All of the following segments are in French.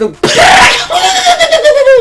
Donc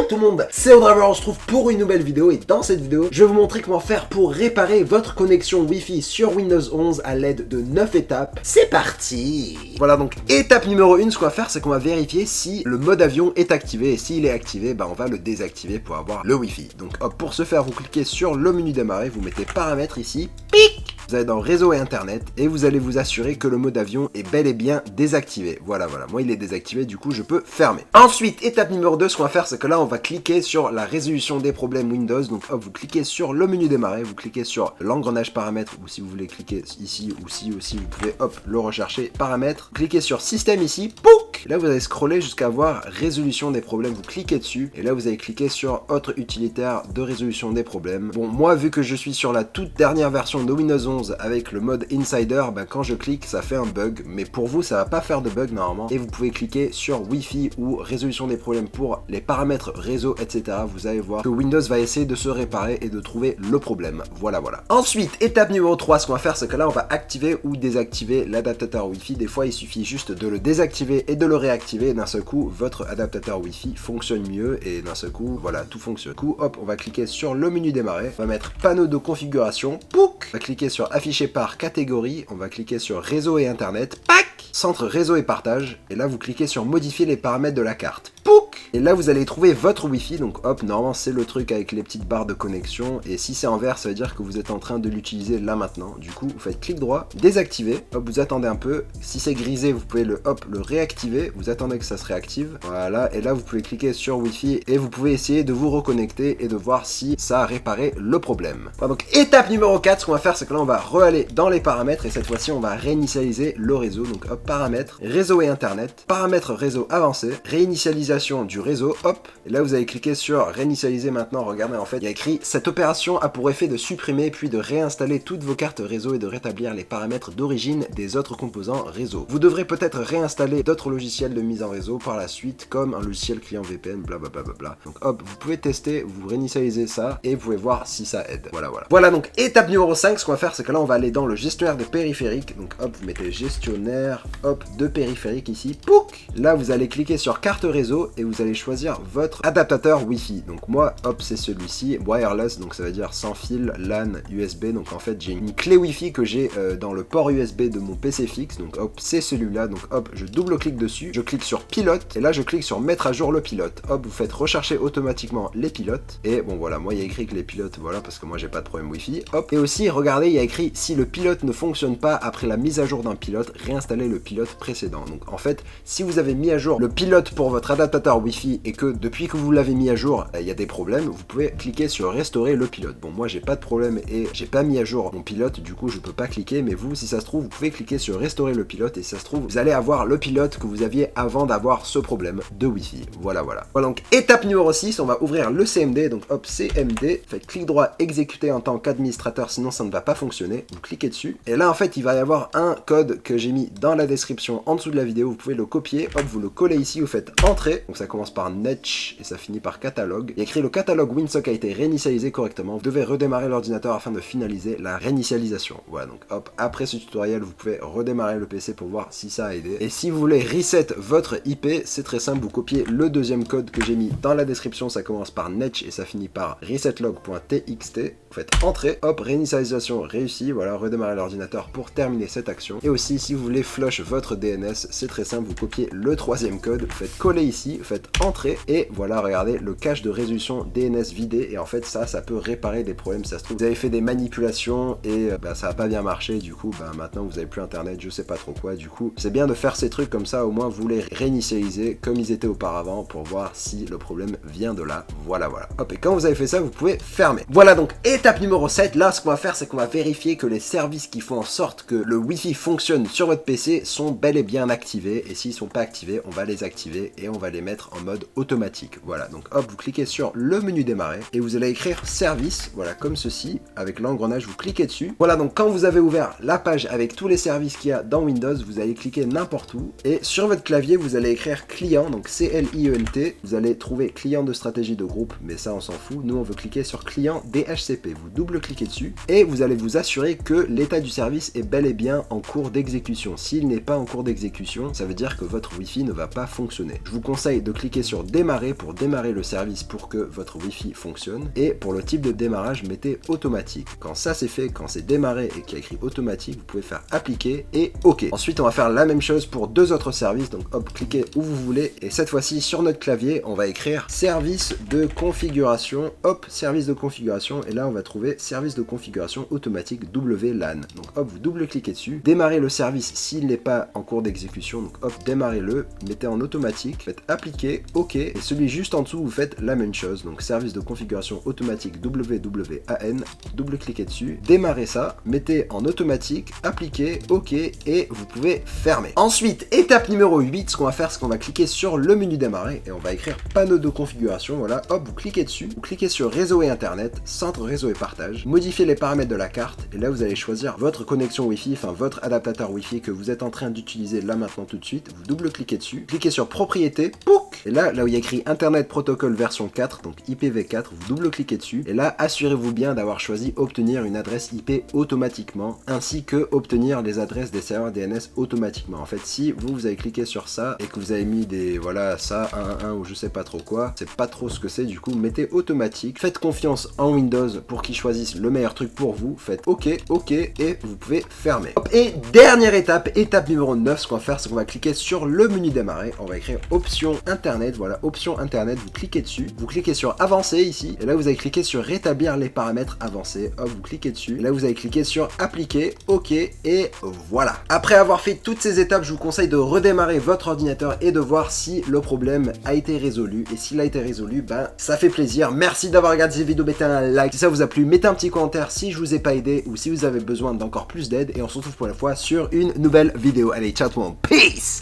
tout le monde, c'est Audriver, on se retrouve pour une nouvelle vidéo et dans cette vidéo, je vais vous montrer comment faire pour réparer votre connexion Wi-Fi sur Windows 11 à l'aide de 9 étapes. C'est parti! Voilà, donc étape numéro 1, ce qu'on va faire, c'est qu'on va vérifier si le mode avion est activé et s'il est activé, on va le désactiver pour avoir le Wi-Fi. Donc hop, pour ce faire, vous cliquez sur le menu démarrer, vous mettez paramètres ici, pic! Vous allez dans réseau et internet et vous allez vous assurer que le mode avion est bel et bien désactivé. Voilà, moi il est désactivé, du coup je peux fermer. Ensuite, étape numéro 2, ce qu'on va faire, c'est que là on va cliquer sur la résolution des problèmes Windows. Donc hop, vous cliquez sur le menu démarrer, vous cliquez sur l'engrenage paramètres, ou si vous voulez cliquer ici ou si aussi, vous pouvez hop le rechercher paramètres. Cliquez sur système ici, pouc. Là vous allez scroller jusqu'à voir résolution des problèmes, vous cliquez dessus et là vous allez cliquer sur autre utilitaire de résolution des problèmes. Bon, moi vu que je suis sur la toute dernière version de Windows 11 avec le mode Insider, quand je clique ça fait un bug, mais pour vous ça va pas faire de bug normalement, et vous pouvez cliquer sur Wi-Fi ou résolution des problèmes pour les paramètres réseau, etc. Vous allez voir que Windows va essayer de se réparer et de trouver le problème. Voilà. Ensuite, étape numéro 3, ce qu'on va faire, c'est que là on va activer ou désactiver l'adaptateur Wi-Fi. Des fois il suffit juste de le désactiver et de le réactiver, et d'un seul coup votre adaptateur Wi-Fi fonctionne mieux, et d'un seul coup voilà, tout fonctionne. Du coup hop, on va cliquer sur le menu démarrer, on va mettre panneau de configuration, pouc, on va cliquer sur afficher par catégorie, on va cliquer sur réseau et internet, pac, centre réseau et partage, et là vous cliquez sur modifier les paramètres de la carte, pouc, et là vous allez trouver votre Wi-Fi. Donc hop, normalement c'est le truc avec les petites barres de connexion, et si c'est en vert ça veut dire que vous êtes en train de l'utiliser là maintenant. Du coup vous faites clic droit, désactiver, hop, vous attendez un peu, si c'est grisé vous pouvez le réactiver, vous attendez que ça se réactive, voilà, et là vous pouvez cliquer sur Wi-Fi et vous pouvez essayer de vous reconnecter et de voir si ça a réparé le problème. Voilà, donc étape numéro 4, ce qu'on va faire c'est que là on va aller dans les paramètres, et cette fois-ci on va réinitialiser le réseau. Donc hop, paramètres, réseau et internet, paramètres réseau avancé, réinitialisation du réseau, hop, et là vous allez cliquer sur réinitialiser maintenant. Regardez, en fait il y a écrit cette opération a pour effet de supprimer puis de réinstaller toutes vos cartes réseau et de rétablir les paramètres d'origine des autres composants réseau. Vous devrez peut-être réinstaller d'autres logiciels de mise en réseau par la suite, comme un logiciel client VPN, blablabla. Donc hop, vous pouvez tester, vous réinitialisez ça et vous pouvez voir si ça aide. Voilà, donc étape numéro 5, ce qu'on va faire c'est que là on va aller dans le gestionnaire de périphériques. Donc hop, vous mettez gestionnaire, hop, de périphériques ici, pouc. Là vous allez cliquer sur carte réseau et vous allez choisir votre adaptateur Wi-Fi. Donc moi hop, c'est celui-ci, wireless, donc ça veut dire sans fil, LAN, USB. Donc en fait j'ai une clé Wi-Fi que j'ai dans le port USB de mon PC fixe. Donc hop, c'est celui-là. Donc hop, je double-clique dessus, je clique sur pilote et là je clique sur mettre à jour le pilote. Hop, vous faites rechercher automatiquement les pilotes, et bon voilà, moi il y a écrit que les pilotes, voilà, parce que moi j'ai pas de problème Wi-Fi. Hop, et aussi regardez, il y a écrit si le pilote ne fonctionne pas après la mise à jour d'un pilote, réinstallez le pilote précédent. Donc en fait, si vous avez mis à jour le pilote pour votre adaptateur Wi-Fi et que depuis que vous l'avez mis à jour, il y a des problèmes, vous pouvez cliquer sur restaurer le pilote. Bon, moi j'ai pas de problème et j'ai pas mis à jour mon pilote, du coup je peux pas cliquer, mais vous, si ça se trouve, vous pouvez cliquer sur restaurer le pilote et si ça se trouve, vous allez avoir le pilote que vous aviez avant d'avoir ce problème de Wi-Fi. Voilà, donc étape numéro 6, on va ouvrir le CMD. Donc hop, CMD, faites clic droit, exécuter en tant qu'administrateur, sinon ça ne va pas fonctionner. Vous cliquez dessus et là en fait il va y avoir un code que j'ai mis dans la description en dessous de la vidéo. Vous pouvez le copier, hop, vous le collez ici, vous faites entrée, donc ça commence par netch et ça finit par catalogue. Il y a écrit le catalogue Winsock a été réinitialisé correctement, vous devez redémarrer l'ordinateur afin de finaliser la réinitialisation. Voilà, donc hop, après ce tutoriel vous pouvez redémarrer le PC pour voir si ça a aidé. Et si vous voulez reset votre IP, c'est très simple, vous copiez le deuxième code que j'ai mis dans la description, ça commence par netch et ça finit par resetlog.txt. Vous faites entrée, hop, réinitialisation réussie, voilà, redémarrer l'ordinateur pour terminer cette action. Et aussi si vous voulez flush votre DNS, c'est très simple, vous copiez le troisième code, vous faites coller ici, vous faites entrée et voilà, regardez, le cache de résolution DNS vidé. Et en fait ça peut réparer des problèmes. Ça se trouve vous avez fait des manipulations et ça n'a pas bien marché, du coup maintenant vous avez plus internet, je sais pas trop quoi. Du coup c'est bien de faire ces trucs comme ça, au moins vous les réinitialisez comme ils étaient auparavant pour voir si le problème vient de là. Voilà, hop, et quand vous avez fait ça vous pouvez fermer. Voilà, donc étape numéro 7, là ce qu'on va faire c'est qu'on va vérifier que les services qui font en sorte que le Wi-Fi fonctionne sur votre PC sont bel et bien activés, et s'ils sont pas activés on va les activer et on va les mettre en mode automatique. Voilà, donc hop, vous cliquez sur le menu démarrer et vous allez écrire service, voilà, comme ceci, avec l'engrenage, vous cliquez dessus. Voilà, donc quand vous avez ouvert la page avec tous les services qu'il y a dans Windows, vous allez cliquer n'importe où et sur votre clavier vous allez écrire client, donc C-L-I-E-N-T, vous allez trouver client de stratégie de groupe, mais ça on s'en fout, nous on veut cliquer sur client DHCP, vous double-cliquez dessus et vous allez vous assurer que l'état du service est bel et bien en cours d'exécution. S'il n'est pas en cours d'exécution, ça veut dire que votre Wi-Fi ne va pas fonctionner. Je vous conseille de cliquer cliquez sur démarrer pour démarrer le service pour que votre Wi-Fi fonctionne. Et pour le type de démarrage, mettez automatique. Quand ça c'est fait, quand c'est démarré et qu'il y a écrit automatique, vous pouvez faire appliquer et OK. Ensuite, on va faire la même chose pour deux autres services. Donc hop, cliquez où vous voulez. Et cette fois-ci, sur notre clavier, on va écrire service de configuration. Hop, service de configuration. Et là, on va trouver service de configuration automatique WLAN. Donc hop, vous double-cliquez dessus. Démarrez le service s'il n'est pas en cours d'exécution. Donc hop, démarrez-le. Mettez en automatique. Faites appliquer, OK. Et celui juste en dessous, vous faites la même chose. Donc service de configuration automatique WWAN. Double-cliquez dessus. Démarrez ça. Mettez en automatique. Appliquer, OK. Et vous pouvez fermer. Ensuite, étape numéro 8. Ce qu'on va faire, c'est qu'on va cliquer sur le menu démarrer. Et on va écrire panneau de configuration. Voilà. Hop, vous cliquez dessus. Vous cliquez sur réseau et internet. Centre réseau et partage. Modifiez les paramètres de la carte. Et là, vous allez choisir votre connexion Wi-Fi. Enfin, votre adaptateur Wi-Fi que vous êtes en train d'utiliser là maintenant tout de suite. Vous double-cliquez dessus. Cliquez sur propriété. Pouc. Et là où il y a écrit Internet Protocol version 4, donc IPv4, vous double-cliquez dessus. Et là, assurez-vous bien d'avoir choisi obtenir une adresse IP automatiquement, ainsi que obtenir les adresses des serveurs DNS automatiquement. En fait, si vous avez cliqué sur ça et que vous avez mis des, voilà, ça, 1 ou je sais pas trop quoi, c'est pas trop ce que c'est, du coup, mettez automatique. Faites confiance en Windows pour qu'il choisisse le meilleur truc pour vous. Faites OK, OK, et vous pouvez fermer. Hop, et dernière étape, étape numéro 9, ce qu'on va faire, c'est qu'on va cliquer sur le menu démarrer. On va écrire option internet, voilà, option internet, vous cliquez dessus, vous cliquez sur avancer ici, et là vous allez cliquer sur rétablir les paramètres avancés. Hop, vous cliquez dessus, et là vous allez cliquer sur appliquer, OK, et voilà. Après avoir fait toutes ces étapes, je vous conseille de redémarrer votre ordinateur et de voir si le problème a été résolu. Et s'il a été résolu, ben ça fait plaisir. Merci d'avoir regardé cette vidéo, mettez un like si ça vous a plu, mettez un petit commentaire si je vous ai pas aidé ou si vous avez besoin d'encore plus d'aide, et on se retrouve pour la fois sur une nouvelle vidéo. Allez, ciao tout le monde, peace!